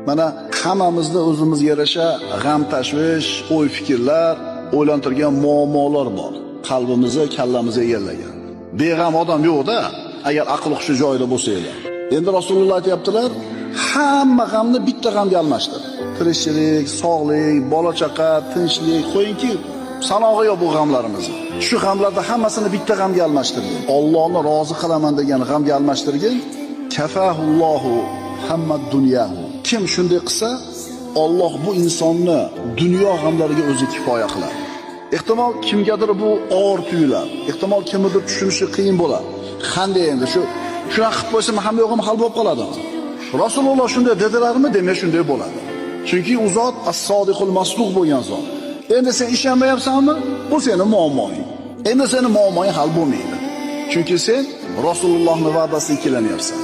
Mana hammamizda o'zimizga yarasha g'am, tashvish, o'y, fikrlar, o'ylantirgan muammolar bor. Qalbimizni, kallamizni egallagan. Beg'am odam yo'q-da, agar aql hushi joyida bo'lsa-lar. Endi Rasululloh aytayaptilar, hamma g'amni bitta g'amga almashtir. Tirikchilik, sog'lik, bola-chaqa, tinchlik, qo'yingki, sanog'i yo'q bu g'amlarimizni. Shu g'amlarda hammasini bitta g'amga almashtirgin. Allohni rozi qilaman degan g'amga almashtirgin. Kafahullohu hamma dunyahu. Kim shunday qilsa, Alloh bu insonni dunyo g'amlariga o'zi kifoya qiladi. Ehtimol kimgadir bu og'ir tuyular. Ehtimol kimnidir tushunishi qiyin bo'ladi. Qanday endi shunaqa qilib qo'ysam ham yo'g'im hal bo'lib qoladi. Rasululloh shunday dedilarmi? Demak shunday bo'ladi. Chunki u zot as-sodiqul masduq bo'lgan zot. Endi sen ishonmayapsanmi? Bu sening muammoing. Endi sening muammoing hal bo'lmaydi. Chunki sen Rasulullohning va'dasiga kelanyapsan.